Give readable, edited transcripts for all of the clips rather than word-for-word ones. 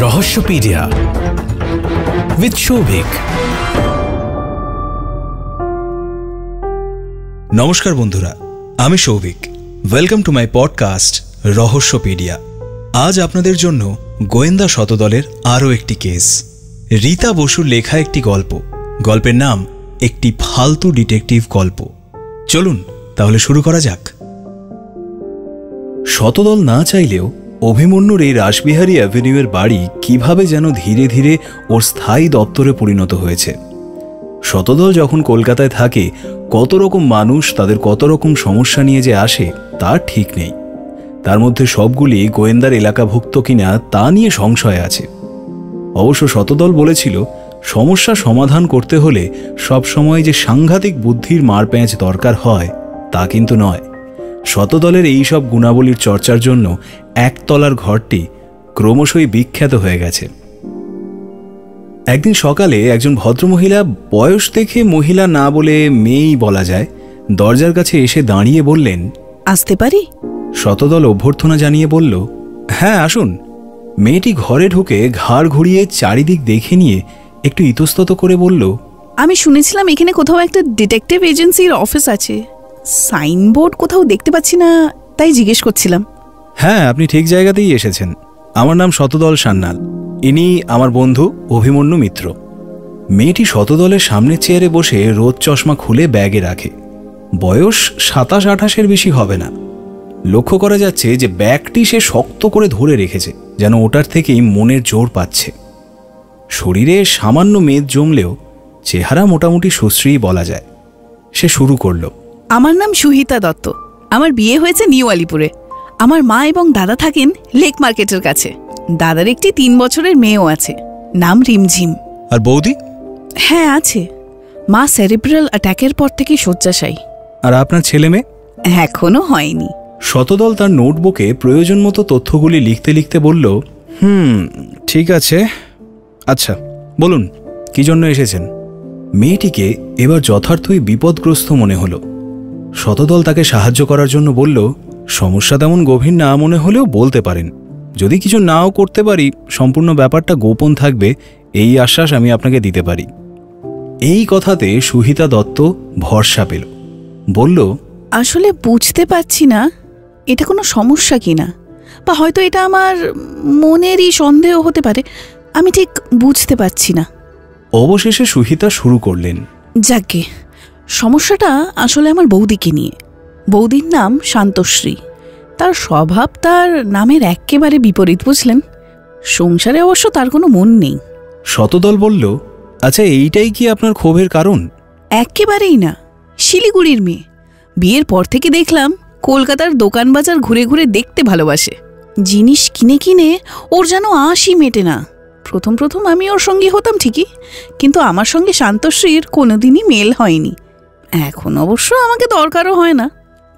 রহস্যপিডিয়া with Souvik. নমস্কার বন্ধুরা, আমি Souvik. Welcome to my podcast Rahasyapedia. আজ আপনাদের জন্য গোয়েন্দা শতদলের আরও একটি কেস, রীতা বসুর লেখা একটি গল্প। গল্পের নাম একটি ফালতু ডিটেকটিভ গল্প। চলুন তাহলে শুরু করা যাক। শতদল না চাইলেও অভিমন্যুর এই রাসবিহারী অ্যাভিনিউয়ের বাড়ি কিভাবে যেন ধীরে ধীরে ওর স্থায়ী দপ্তরে পরিণত হয়েছে। শতদল যখন কলকাতায় থাকে, কত রকম মানুষ তাদের কত রকম সমস্যা নিয়ে যে আসে তার ঠিক নেই। তার মধ্যে সবগুলি গোয়েন্দার এলাকাভুক্ত কিনা তা নিয়ে সংশয় আছে। অবশ্য শতদল বলেছিল, সমস্যা সমাধান করতে হলে সবসময় যে সাংঘাতিক বুদ্ধির মারপ্যাঁচ দরকার হয় তা কিন্তু নয়। শতদলের এইসব গুণাবলীর চর্চার জন্য একতলার ঘরটি ক্রমশই বিখ্যাত হয়ে গেছে। একদিন সকালে একজন ভদ্রমহিলা, বয়স দেখে মহিলা না বলে মেয়েই বলা যায়, দরজার কাছে এসে দাঁড়িয়ে বললেন, আসতে পারি? শতদল অভ্যর্থনা জানিয়ে বলল, হ্যাঁ আসুন। মেয়েটি ঘরে ঢুকে ঘাড় ঘুরিয়ে চারিদিক দেখে নিয়ে একটু ইতস্তত করে বলল, আমি শুনেছিলাম এখানে কোথাও একটা ডিটেকটিভ এজেন্সির অফিস আছে। সাইনবোর্ড কোথাও দেখতে পাচ্ছি না, তাই জিজ্ঞেস করছিলাম। হ্যাঁ, আপনি ঠিক জায়গাতেই এসেছেন। আমার নাম শতদল সান্যাল। ইনি আমার বন্ধু অভিমন্যু মিত্র। মেয়েটি শতদলের সামনের চেয়ারে বসে রোদ চশমা খুলে ব্যাগে রাখে। বয়স 27-28-এর বেশি হবে না। লক্ষ্য করা যাচ্ছে যে ব্যাগটি সে শক্ত করে ধরে রেখেছে, যেন ওটার থেকেই মনের জোর পাচ্ছে। শরীরে সামান্য মেদ জমলেও চেহারা মোটামুটি সুশ্রী বলা যায়। সে শুরু করল, আমার নাম সুহিতা দত্ত। আমার বিয়ে হয়েছে নিউ আলিপুরে। আমার মা এবং দাদা থাকেন লেক মার্কেটের কাছে। দাদার একটি 3 বছরের মেয়েও আছে, নাম রিমঝিম। আর বৌদি? হ্যাঁ আছে। মা সেরিব্রাল অ্যাটাকের পর থেকে শয্যাশায়ী। আর আপনার ছেলে মেয়ে? এখনো হয়নি। শতদল তার নোটবুকে প্রয়োজন মতো তথ্যগুলি লিখতে লিখতে বলল, ঠিক আছে, আচ্ছা বলুন কি জন্য এসেছেন। মেয়েটিকে এবার যথার্থই বিপদগ্রস্ত মনে হলো। শতদল তাকে সাহায্য করার জন্য বলল, সমস্যা তেমন গভীর না মনে হলেও বলতে পারেন। যদি কিছু নাও করতে পারি, সম্পূর্ণ ব্যাপারটা গোপন থাকবে, এই আশ্বাস আমি আপনাকে দিতে পারি। এই কথাতে সুহিতা দত্ত ভরসা পেল। বলল, আসলে বুঝতে পারছি না এটা কোনো সমস্যা কিনা, বা হয়তো এটা আমার মনেরই সন্দেহ হতে পারে। আমি ঠিক বুঝতে পারছি না। অবশেষে সুহিতা শুরু করলেন, যাকে সমস্যাটা আসলে আমার বৌদিকে নিয়ে। বৌদির নাম শান্তশ্রী। তার স্বভাব তার নামের একেবারে বিপরীত, বুঝলেন। সংসারে অবশ্য তার কোনো মন নেই। শতদল বলল, আচ্ছা এইটাই কি আপনার ক্ষোভের কারণ? একেবারেই না। শিলিগুড়ির মেয়ে। বিয়ের পর থেকে দেখলাম কলকাতার দোকান বাজার ঘুরে ঘুরে দেখতে ভালোবাসে। জিনিস কিনে কিনে ওর যেন আশি মেটে না। প্রথম প্রথম আমি ওর সঙ্গী হতাম ঠিকই, কিন্তু আমার সঙ্গে শান্তশ্রীর কোনোদিনই মেল হয়নি। এখন অবশ্য আমাকে দরকারও হয় না।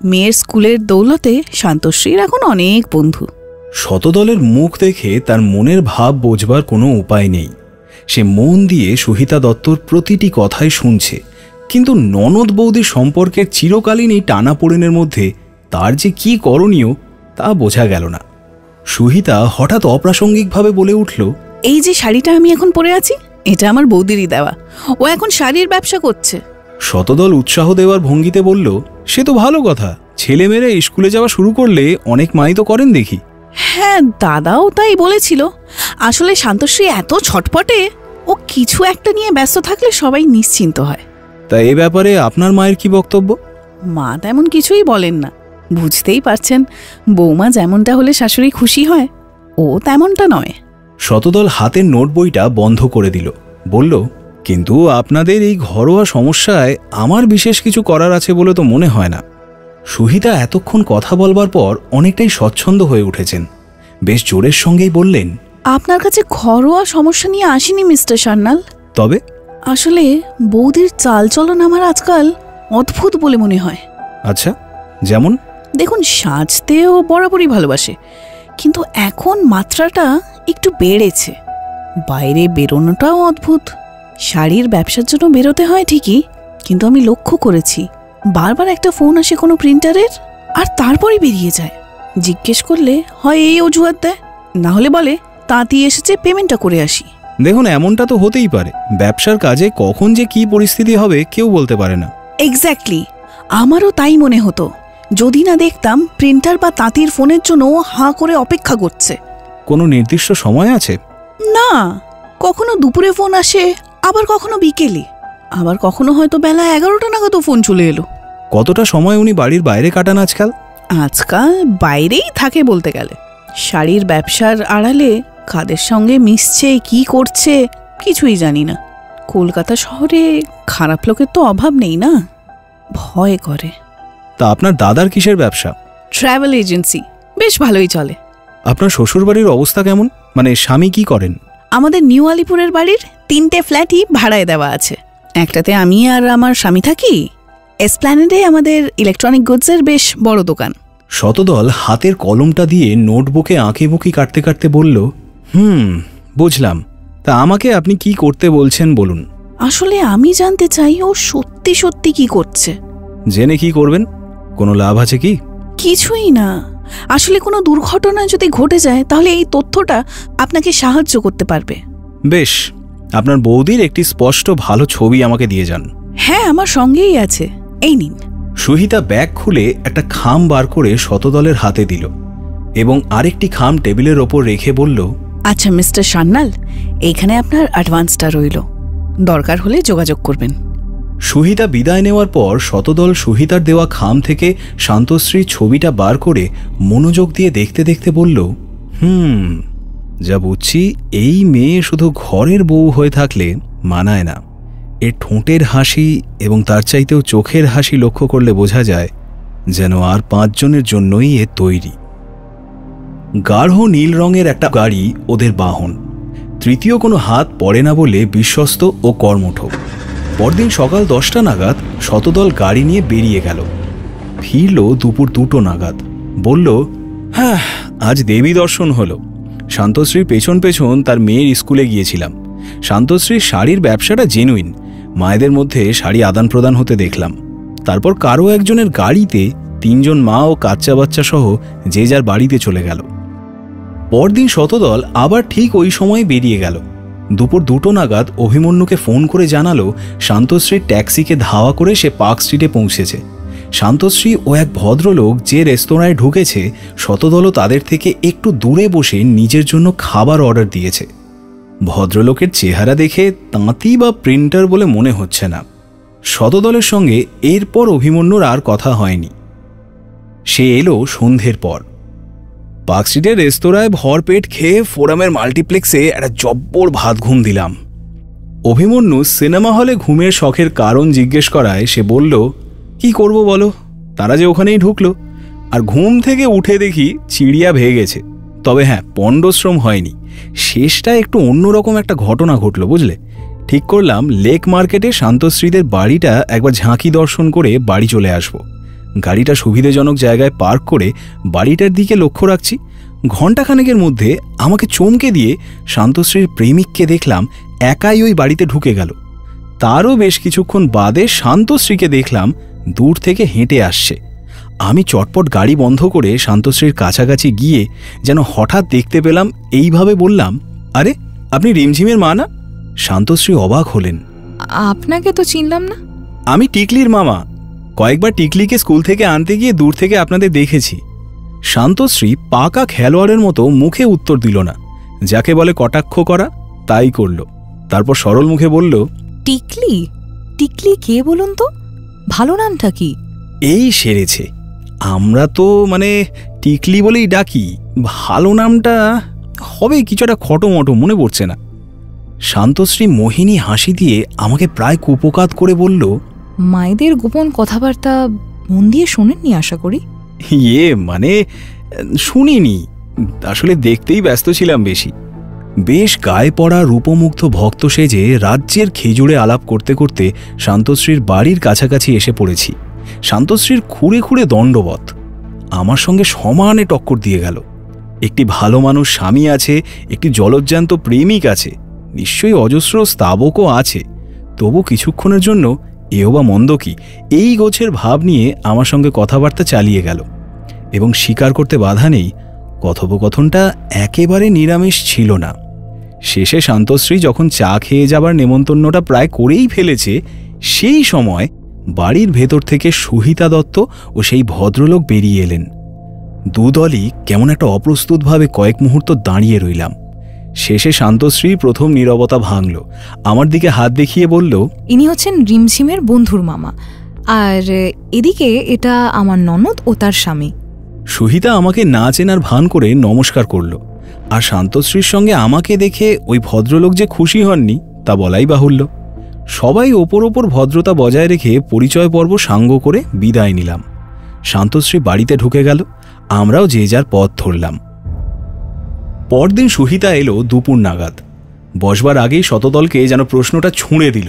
মেয়ের স্কুলের দৌলতে শান্তশ্রীর এখন অনেক বন্ধু। শতদলের মুখ দেখে তার মনের ভাব বোঝবার কোনো উপায় নেই। সে মন দিয়ে সুহিতা দত্তর প্রতিটি কথাই শুনছে, কিন্তু ননদ বৌদির সম্পর্কের চিরকালীন এই টানাপোড়েনের মধ্যে তার যে কি করণীয় তা বোঝা গেল না। সুহিতা হঠাৎ অপ্রাসঙ্গিকভাবে বলে উঠল, এই যে শাড়িটা আমি এখন পরে আছি, এটা আমার বৌদিরই দেওয়া। ও এখন শাড়ির ব্যবসা করছে। শতদল উৎসাহ দেওয়ার ভঙ্গিতে বলল, সে তো ভালো কথা। ছেলেমেয়েরা স্কুলে যাওয়া শুরু করলে অনেক মাই তো করেন দেখি। হ্যাঁ, দাদাও তাই বলেছিল। আসলে শান্তশ্রী এত ছটপটে, ও কিছু একটা নিয়ে ব্যস্ত থাকলে সবাই নিশ্চিন্ত হয়। তা এ ব্যাপারে আপনার মায়ের কি বক্তব্য? মা তেমন কিছুই বলেন না। বুঝতেই পারছেন, বৌমা যেমনটা হলে শাশুড়ি খুশি হয়, ও তেমনটা নয়। শতদল হাতের নোট বইটা বন্ধ করে দিল। বলল, কিন্তু আপনাদের এই ঘরোয়া সমস্যায় আমার বিশেষ কিছু করার আছে বলে তো মনে হয় না। সুহিতা এতক্ষণ কথা বলবার পর অনেকটাই স্বচ্ছন্দ হয়ে উঠেছেন। বেশ জোরের সঙ্গেই বললেন, আপনার কাছে ঘরোয়া সমস্যা নিয়ে আসিনি মিস্টার সান্যাল। তবে? আসলে বৌদির চালচলন আমার আজকাল অদ্ভুত বলে মনে হয়। আচ্ছা, যেমন? দেখুন, সাজতেও বরাবরই ভালোবাসে, কিন্তু এখন মাত্রাটা একটু বেড়েছে। বাইরে বেরোনোটাও অদ্ভুত। শাড়ির ব্যবসার জন্য বেরোতে হয় ঠিকই, কিন্তু আমি লক্ষ্য করেছি বারবার একটা ফোন আসে কোনো প্রিন্টারের, আর তারপরই বেরিয়ে যায়। জিজ্ঞেস করলে হয় এই অজুহাত দেয়, না হলে বলে তাঁতি এসেছে, পেমেন্টটা করে আসি। দেখুন, এমনটা তো হতেই পারে। ব্যবসার কাজে কখন যে কি পরিস্থিতি হবে কেউ বলতে পারে না। এক্স্যাক্টলি, আমারও তাই মনে হতো যদি না দেখতাম প্রিন্টার বা তাঁতির ফোনের জন্য হাঁ করে অপেক্ষা করছে। কোনো নির্দিষ্ট সময় আছে? না, কখনো দুপুরে ফোন আসে, আবার কখনো বিকেলে, আবার কখনো হয়তো বেলা 11টা নাগাদও ফোন চলে এলো। কতটা সময় উনি বাড়ির বাইরে কাটান আজকাল? আজকাল বাইরেই থাকে বলতে গেলে। শাড়ির ব্যবসার আড়ালে কাদের সঙ্গে মিশছে, কি করছে কিছুই জানি না। কলকাতা শহরে খারাপ লোকের তো অভাব নেই না, ভয় করে। তা আপনার দাদার কিসের ব্যবসা? ট্রাভেল এজেন্সি, বেশ ভালোই চলে। আপনার শ্বশুরবাড়ির অবস্থা কেমন? মানে স্বামী কি করেন? আমাদের নিউ আলিপুরের বাড়ির 3টে ফ্ল্যাটই ভাড়ায় দেওয়া আছে। একটাতে আমি আর আমার স্বামী থাকি। এসপ্ল্যানেডে আমাদের ইলেকট্রনিক গুডসের বেশ বড় দোকান। শতদল হাতের কলমটা দিয়ে নোটবুকে আঁকিবুকি কাটতে কাটতে বলল, বুঝলাম। তা আমাকে আপনি কি করতে বলছেন বলুন। আসলে আমি জানতে চাই ও সত্যি সত্যি কি করছে। জেনে কি করবেন? কোনো লাভ আছে কি? কিছুই না। আসলে কোনো দুর্ঘটনা যদি ঘটে যায় তাহলে এই তথ্যটা আপনাকে সাহায্য করতে পারবে। বেশ, আপনার বৌদির একটি স্পষ্ট ভালো ছবি আমাকে দিয়ে যান। হ্যাঁ, আমার সঙ্গেই আছে, এই নিন। সুহিতা ব্যাগ খুলে একটা খাম বার করে শতদলের হাতে দিল এবং আরেকটি খাম টেবিলের ওপর রেখে বলল, আচ্ছা মিস্টার সান্যাল, এইখানে আপনার অ্যাডভান্সটা রইল, দরকার হলে যোগাযোগ করবেন। সুহিতা বিদায় নেওয়ার পর শতদল সুহিতার দেওয়া খাম থেকে শান্তশ্রীর ছবিটা বার করে মনোযোগ দিয়ে দেখতে দেখতে বলল, যা বুঝছি এই মেয়ে শুধু ঘরের বউ হয়ে থাকলে মানায় না। এর ঠোঁটের হাসি এবং তার চাইতেও চোখের হাসি লক্ষ্য করলে বোঝা যায় যেন আর 5 জনের জন্যই এ তৈরি। গাঢ় নীল রঙের একটা গাড়ি ওদের বাহন। তৃতীয় কোনো হাত পড়ে না বলে বিশ্বস্ত ও কর্মঠ। পরদিন সকাল 10টা নাগাদ শতদল গাড়ি নিয়ে বেরিয়ে গেল। ফিরল দুপুর 2টো নাগাদ। বলল, আজ দেবী দর্শন হলো। শান্তশ্রীর পেছন পেছন তার মেয়ের স্কুলে গিয়েছিলাম। শান্তশ্রীর শাড়ির ব্যবসাটা জেনুইন। মায়েদের মধ্যে শাড়ি আদান প্রদান হতে দেখলাম। তারপর কারো একজনের গাড়িতে 3 জন মা ও কাচ্চা বাচ্চা সহ যে যার বাড়িতে চলে গেল। পরদিন শতদল আবার ঠিক ওই সময় বেরিয়ে গেল। দুপুর 2টো নাগাদ অভিমন্যুকে ফোন করে জানালো শান্তশ্রীর ট্যাক্সিকে ধাওয়া করে সে পার্ক স্ট্রিটে পৌঁছেছে। শান্তশ্রী ও এক ভদ্রলোক যে রেস্তোরাঁয় ঢুকেছে, শতদলও তাদের থেকে একটু দূরে বসে নিজের জন্য খাবার অর্ডার দিয়েছে। ভদ্রলোকের চেহারা দেখে তাঁতি বা প্রিন্টার বলে মনে হচ্ছে না। শতদলের সঙ্গে এরপর অভিমন্যুর আর কথা হয়নি। সে এলো সন্ধ্যের পর। পার্ক স্ট্রিটের রেস্তোরাঁয় ভরপেট খেয়ে ফোরামের মাল্টিপ্লেক্সে একটা জব্বর ভাত ঘুম দিলাম। অভিমন্যু সিনেমা হলে ঘুমের শখের কারণ জিজ্ঞেস করায় সে বলল, কি করব বলো, তারা যে ওখানেই ঢুকলো। আর ঘুম থেকে উঠে দেখি চিড়িয়া ভেঙে গেছে। তবে হ্যাঁ, পণ্ডশ্রম হয়নি। শেষটা একটু অন্যরকম একটা ঘটনা ঘটল বুঝলে। ঠিক করলাম লেক মার্কেটে শান্তশ্রীদের বাড়িটা একবার ঝাঁকি দর্শন করে বাড়ি চলে আসব। গাড়িটা সুবিধাজনক জায়গায় পার্ক করে বাড়িটার দিকে লক্ষ্য রাখছি। ঘণ্টাখানেকের মধ্যে আমাকে চমকে দিয়ে শান্তশ্রীর প্রেমিককে দেখলাম একাই ওই বাড়িতে ঢুকে গেল। তারও বেশ কিছুক্ষণ বাদে শান্তশ্রীকে দেখলাম দূর থেকে হেঁটে আসছে। আমি চটপট গাড়ি বন্ধ করে শান্তশ্রীর কাছাকাছি গিয়ে যেন হঠাৎ দেখতে পেলাম, এইভাবে বললাম, আরে আপনি রিমঝিমের মা না? শান্তশ্রী অবাক হলেন। আপনাকে তো চিনলাম না। আমি টিকলির মামা। কয়েকবার টিকলিকে স্কুল থেকে আনতে গিয়ে দূর থেকে আপনাদের দেখেছি। শান্তশ্রী পাকা খেলোয়াড়ের মতো মুখে উত্তর দিল না, যাকে বলে কটাক্ষ করা, তাই করল। তারপর সরল মুখে বলল, টিকলি? টিকলি কে বলুন তো? ভালো নামটা কি? এই সেরেছে। আমরা তো টিকলি বলেই ডাকি। ভালো নামটা হবে কিছুটা খটোমটো, মনে পড়ছে না। শান্তশ্রী মোহিনী হাসি দিয়ে আমাকে প্রায় কুপোকাত করে বলল, মায়েদের গোপন কথাবার্তা মন দিয়ে শোনেননি আশা করি? শুনিনি, আসলে দেখতেই ব্যস্ত ছিলাম বেশি। বেশ গায়ে পড়া রূপমুগ্ধ ভক্ত সেজে রাজ্যের খেজুরে আলাপ করতে করতে শান্তশ্রীর বাড়ির কাছাকাছি এসে পড়েছি। শান্তশ্রীর খুঁড়ে খুঁড়ে দণ্ডবত আমার সঙ্গে সমানে টক্কর দিয়ে গেল। একটি ভালো মানুষ স্বামী আছে, একটি জলজ্জান্ত প্রেমিক আছে, নিশ্চয়ই অজস্র স্তাবকও আছে। তবু কিছুক্ষণের জন্য এও বা মন্দ কি, এই গোছের ভাব নিয়ে আমার সঙ্গে কথাবার্তা চালিয়ে গেল। এবং স্বীকার করতে বাধা নেই, কথোপকথনটা একেবারে নিরামিষ ছিল না। শেষে শান্তশ্রী যখন চা খেয়ে যাবার নেমন্তন্নটা প্রায় করেই ফেলেছে, সেই সময় বাড়ির ভেতর থেকে সুহিতা দত্ত ও সেই ভদ্রলোক বেরিয়ে এলেন। দুদলই কেমন একটা অপ্রস্তুতভাবে কয়েক মুহূর্ত দাঁড়িয়ে রইলাম। শেষে শান্তশ্রী প্রথম নীরবতা ভাঙল, আমার দিকে হাত দেখিয়ে বলল, ইনি হচ্ছেন রিমঝিমের বন্ধুর মামা, আর এদিকে এটা আমার ননদ ও তার স্বামী। সুহিতা আমাকে না চেনার ভান করে নমস্কার করল, আর শান্তশ্রীর সঙ্গে আমাকে দেখে ওই ভদ্রলোক যে খুশি হননি তা বলাই বাহুল্য। সবাই ওপর ওপর ভদ্রতা বজায় রেখে পরিচয় পর্ব সাঙ্গ করে বিদায় নিলাম। শান্তশ্রী বাড়িতে ঢুকে গেল, আমরাও যে যার পথ ধরলাম। পরদিন সুহিতা এলো দুপুর নাগাদ। বসবার আগেই শতদলকে যেন প্রশ্নটা ছুঁড়ে দিল,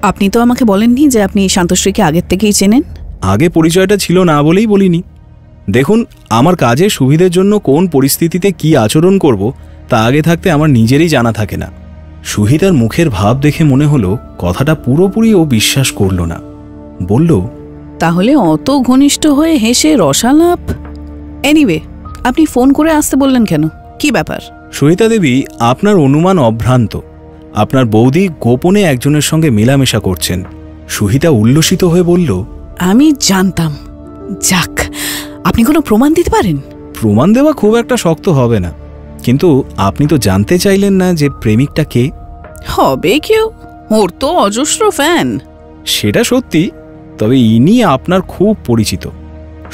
আপনি তো আমাকে বলেননি যে আপনি শান্তশ্রীকে আগের থেকেই চেনেন? আগে পরিচয়টা ছিল না বলেই বলিনি। দেখুন, আমার কাজের সুবিধের জন্য কোন পরিস্থিতিতে কি আচরণ করব তা আগে থাকতে আমার নিজেরই জানা থাকে না। সুহিতার মুখের ভাব দেখে মনে হলো কথাটা পুরোপুরি ও বিশ্বাস করল না। বলল, তাহলে অত ঘনিষ্ঠ হয়ে হেসে রসালাপ? এনিওয়ে, আপনি ফোন করে আসতে বললেন কেন? কি ব্যাপার? সুহিতা দেবী, আপনার অনুমান অভ্রান্ত। আপনার বৌদি গোপনে একজনের সঙ্গে মেলামেশা করছেন। সুহিতা উল্লসিত হয়ে বলল, আমি জানতাম। যাক, আপনি কোনো প্রমাণ দিতে পারেন? প্রমাণ দেওয়া খুব একটা শক্ত হবে না, কিন্তু আপনি তো জানতে চাইলেন না যে প্রেমিকটা কে। হবে কেউ, ওর তো অজস্র ফ্যান। সেটা সত্যি, তবে ইনি আপনার খুব পরিচিত।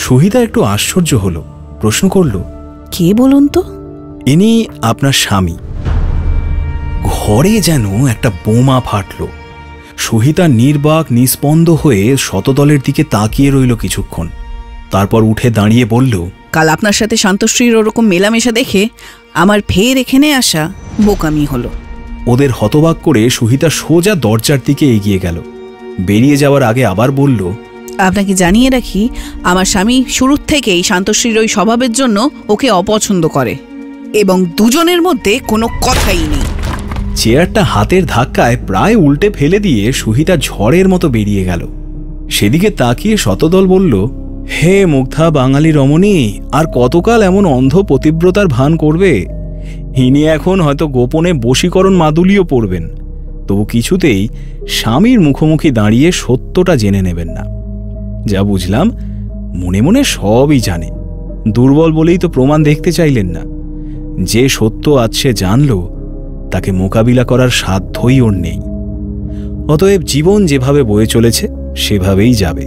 সুহিতা একটু আশ্চর্য হলো, প্রশ্ন করল, কে বলুন তো? ইনি আপনার স্বামী। ঘরে যেন একটা বোমা ফাটল। সুহিতা নির্বাক নিস্পন্দ হয়ে শতদলের দিকে তাকিয়ে রইল কিছুক্ষণ, তারপর উঠে দাঁড়িয়ে বলল, কাল আপনার সাথে শান্তশ্রীর ওরকম মেলামেশা দেখে আমার ফের এখানে আসা বোকামি হলো। ওদের হতবাক করে সুহিতা সোজা দরজার দিকে এগিয়ে গেল। বেরিয়ে যাওয়ার আগে আবার বলল, আপনাকে জানিয়ে রাখি, আমার স্বামী শুরুর থেকেই শান্তশ্রীর ওই স্বভাবের জন্য ওকে অপছন্দ করে, এবং দুজনের মধ্যে কোনো কথাই নেই। চেয়ারটা হাতের ধাক্কায় প্রায় উল্টে ফেলে দিয়ে সুহিতা ঝড়ের মতো বেরিয়ে গেল। সেদিকে তাকিয়ে শতদল বলল, হে মুগ্ধা বাঙালি রমণী, আর কতকাল এমন অন্ধ পতিব্রতার ভান করবে? ইনি এখন হয়তো গোপনে বশীকরণ মাদুলিও পড়বেন, তবু কিছুতেই স্বামীর মুখোমুখি দাঁড়িয়ে সত্যটা জেনে নেবেন না। যা বুঝলাম, মনে মনে সবই জানে, দুর্বল বলেই তো প্রমাণ দেখতে চাইলেন না। যে সত্য আজ সে জানল, তাকে মোকাবিলা করার সাধ্যই ওর নেই। অতএব জীবন যেভাবে বয়ে চলেছে সেভাবেই যাবে।